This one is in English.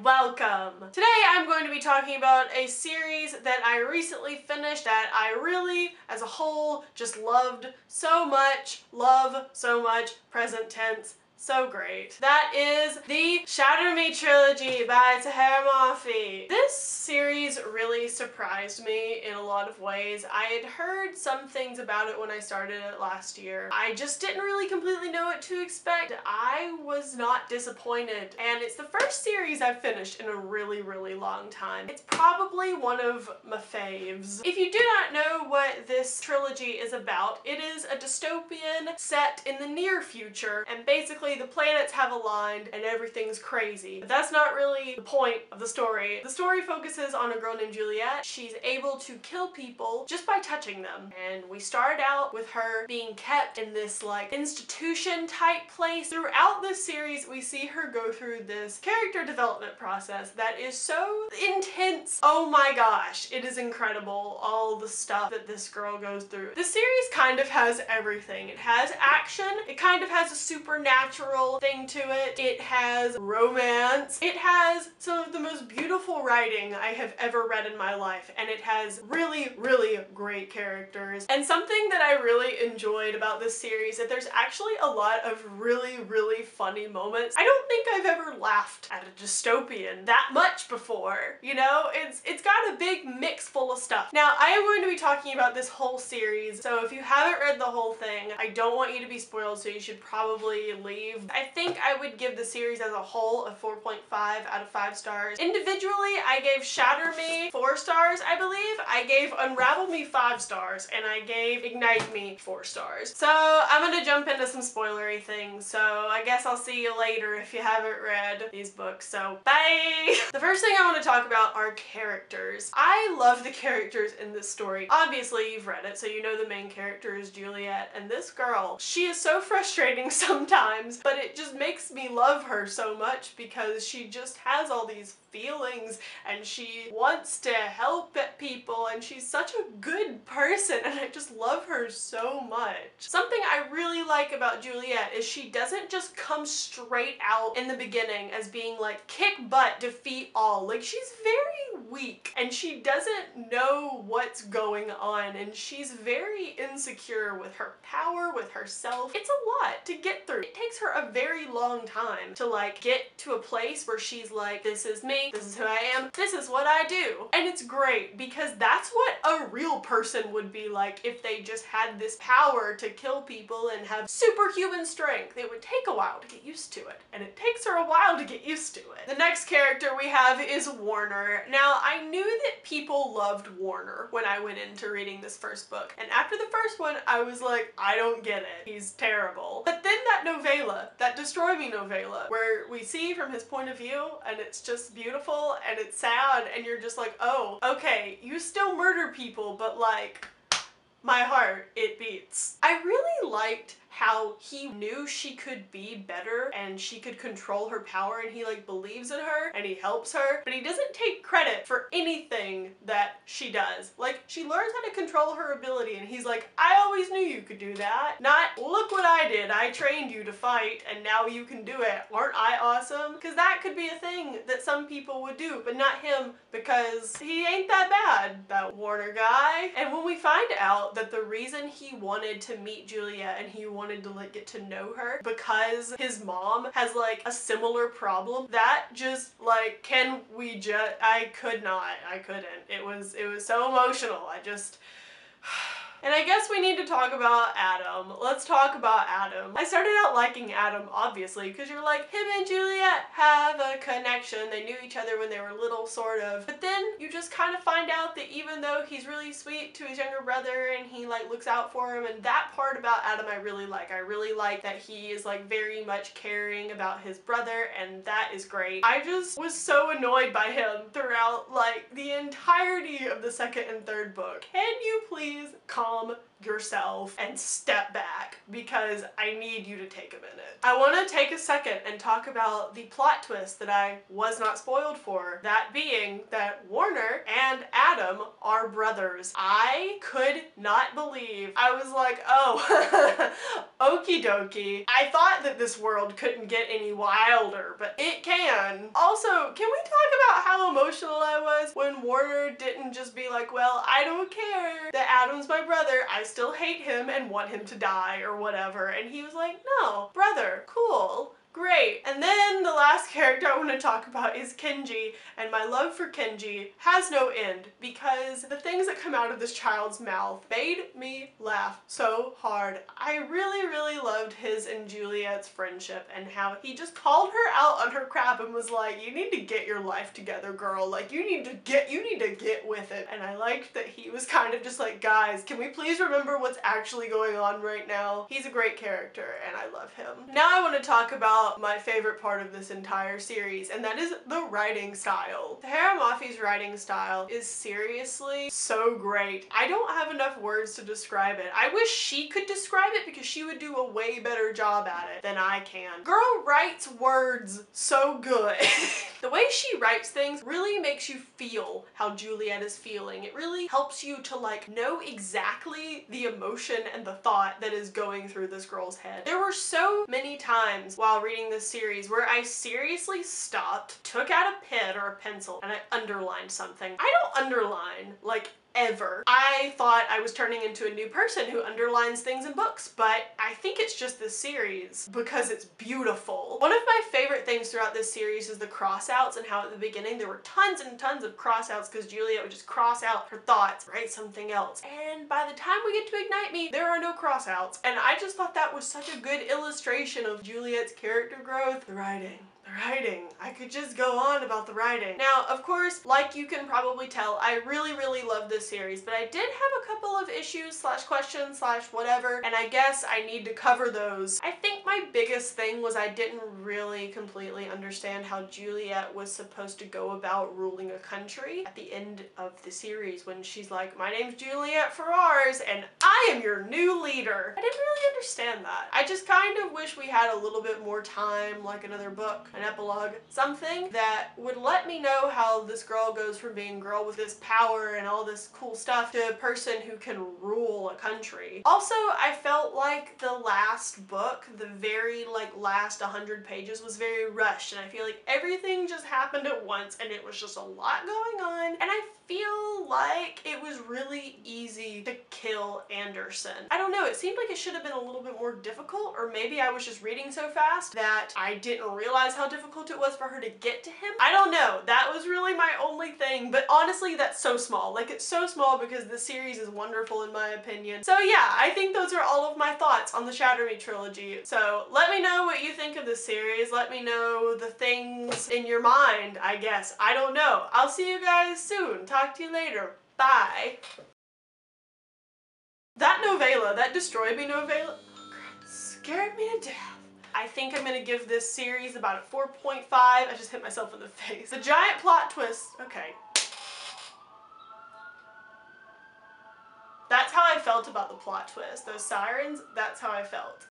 welcome! Today I'm going to be talking about a series that I recently finished that I really, as a whole, just loved so much. Love so much, present tense. So great. That is the Shatter trilogy by Tahereh Mafi. This series really surprised me in a lot of ways. I had heard some things about it when I started it last year. I just didn't really completely know what to expect. I was not disappointed, and it's the first series I've finished in a really, really long time. It's probably one of my faves. If you do not know what this trilogy is about, it is a dystopian set in the near future, and basically the planets have aligned and everything's crazy. But that's not really the point of the story. The story focuses on a girl named Juliet. She's able to kill people just by touching them. And we start out with her being kept in this like institution type place. Throughout this series, we see her go through this character development process that is so intense. Oh my gosh, it is incredible, all the stuff that this girl goes through. The series kind of has everything. It has action, it kind of has a supernatural thing to it, it has romance, it has some of the most beautiful writing I have ever read in my life, and it has really, really great characters. And something that I really enjoyed about this series, that there's actually a lot of really, really funny moments. I don't think I've ever laughed at a dystopian that much before, you know? It's got a big mix full of stuff. Now, I am going to be talking about this whole series, so if you haven't read the whole thing, I don't want you to be spoiled, so you should probably leave. I think I would give the series as a whole a 4.5 out of 5 stars. Individually, I gave Shatter Me 4 stars, I believe. I gave Unravel Me 5 stars, and I gave Ignite Me 4 stars. So I'm gonna jump into some spoilery things, so I guess I'll see you later if you haven't read these books, so bye! The first thing I want to talk about are characters. I love the characters in this story. Obviously, you've read it, so you know the main character is Juliet, and this girl, she is so frustrating sometimes, but it just makes me love her so much because she just has all these feelings and she wants to help people and she's such a good person, and I just love her so much. Something I really like about Juliet is she doesn't just come straight out in the beginning as being like kick butt, defeat all. Like, she's very weak and she doesn't know what's going on, and she's very insecure with her power, with herself. It's a lot to get through. It takes her a very long time to like get to a place where she's like, this is me, this is who I am, this is what I do. And it's great because that's what a real person would be like if they just had this power to kill people and have superhuman strength. It would take a while to get used to it, and it takes her a while to get used to it. The next character we have is Warner. Now, I knew that people loved Warner when I went into reading this first book, and after the first one I was like, I don't get it, he's terrible. But then that novella, that Destroy Me novella, where we see from his point of view and it's just beautiful and it's sad and you're just like, oh, okay, you still murder people, but like, my heart, it beats. I really liked how he knew she could be better and she could control her power, and he like believes in her and he helps her, but he doesn't take credit for anything that she does. Like, she learns how to control her ability and he's like, I always knew you could do that. Not, look what I did, I trained you to fight and now you can do it. Aren't I awesome? Because that could be a thing that some people would do, but not him, because he ain't that bad, that Warner guy. And when we find out that the reason he wanted to meet Juliet and he wanted to like get to know her because his mom has like a similar problem, that just like, I couldn't. It was so emotional. And I guess we need to talk about Adam. Let's talk about Adam. I started out liking Adam, obviously, because you're like, him and Juliet have a connection. They knew each other when they were little, sort of. But then you just kind of find out that even though he's really sweet to his younger brother and he like looks out for him, and that part about Adam I really like. I really like that he is like very much caring about his brother, and that is great. I just was so annoyed by him throughout like the entirety of the second and third book. Can you please calm yourself and step back because I need you to take a minute. I want to take a second and talk about the plot twist that I was not spoiled for. That being that Warner and Adam are brothers. I could not believe. I was like, oh, okie dokie. I thought that this world couldn't get any wilder, but it can. Also, can we talk about how emotional I was when Warner didn't just be like, well, I don't care that Adam's my brother, I still hate him and want him to die or whatever. And he was like, no, brother, cool. Great. And then the last character I want to talk about is Kenji, and my love for Kenji has no end because the things that come out of this child's mouth made me laugh so hard. I really, really loved his and Juliet's friendship and how he just called her out on her crap and was like, you need to get your life together, girl. Like, you need to get with it. And I liked that he was kind of just like, guys, can we please remember what's actually going on right now? He's a great character and I love him. Now I want to talk about my favorite part of this entire series, and that is the writing style. Tahereh Mafi's writing style is seriously so great. I don't have enough words to describe it. I wish she could describe it because she would do a way better job at it than I can. Girl writes words so good. The way she writes things really makes you feel how Juliet is feeling. It really helps you to like know exactly the emotion and the thought that is going through this girl's head. There were so many times while reading this series where I seriously stopped, took out a pen or a pencil, and I underlined something. I don't underline like ever. I thought I was turning into a new person who underlines things in books, but I think it's just this series because it's beautiful. One of my favorite things throughout this series is the crossouts and how at the beginning there were tons and tons of crossouts because Juliet would just cross out her thoughts, write something else. And by the time we get to Ignite Me, there are no crossouts. And I just thought that was such a good illustration of Juliet's character growth. The writing. I could just go on about the writing. Now, of course, like you can probably tell, I really, really love this series, but I did have a couple of issues / questions / whatever, and I guess I need to cover those. I think my biggest thing was I didn't really completely understand how Juliet was supposed to go about ruling a country at the end of the series when she's like, my name's Juliet Ferrars and I am your new leader. I didn't really understand that. I just kind of wish we had a little bit more time, like another book, an epilogue, something that would let me know how this girl goes from being a girl with this power and all this cool stuff to a person who can rule a country. Also, I felt like the last book, the very last 100 pages was very rushed, and I feel like everything just happened at once and it was just a lot going on, and I feel like it was really easy to kill Anderson. I don't know, it seemed like it should have been a little bit more difficult, or maybe I was just reading so fast that I didn't realize how difficult it was for her to get to him. I don't know, that was really my only thing, but honestly that's so small. Like, it's so small because the series is wonderful in my opinion. So yeah, I think those are all of my thoughts on the Shatter Me trilogy. So let me know what you think of this series. Let me know the things in your mind, I guess. I don't know. I'll see you guys soon. Talk to you later. Bye. That novella, that Destroy Me novella, oh God, scared me to death. I think I'm gonna give this series about a 4.5. I just hit myself in the face. The giant plot twist, okay. That's how I felt about the plot twist. Those sirens, that's how I felt.